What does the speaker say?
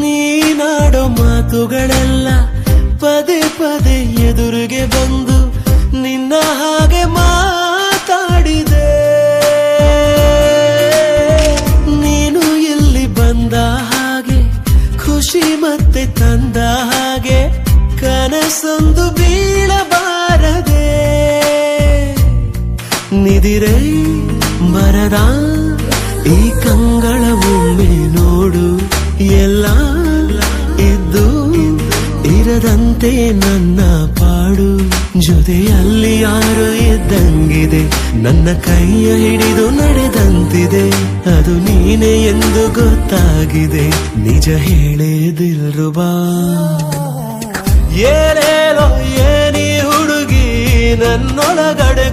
ನೀನಾಡೋ ಮಾತುಗಳೆಲ್ಲ ಪದೇ ಪದೇ ಎದುರಿಗೆ ಬಂದು ನಿನ್ನ ಹಾಗೆ ಮಾತಾಡಿದೆ. ನೀನು ಇಲ್ಲಿ ಬಂದ ಹಾಗೆ ಖುಷಿ ಮತ್ತೆ ತಂದ ಹಾಗೆ ಕನಸೊಂದು ಬೀಳಬಾರದೆ. ನಿದಿರೆ ಬರದ ಈ ಕಂಗಳ ಒಮ್ಮೆ ನೋಡು, ಎಲ್ಲ ಇದ್ದು ಇರದಂತೆ ನನ್ನ ಪಾಡು. ಜೊತೆಯಲ್ಲಿ ಯಾರು ಇದ್ದಂಗಿದೆ, ನನ್ನ ಕೈಯ ಹಿಡಿದು ನಡೆದಂತಿದೆ. ಅದು ನೀನೆ ಎಂದು ಗೊತ್ತಾಗಿದೆ, ನಿಜ ಹೇಳೇ ದಿಲ್ರುಬಾ. ಏನೇಲೋ ಏನಿ ಹುಡುಗಿ ನನ್ನೊಳಗಡೆ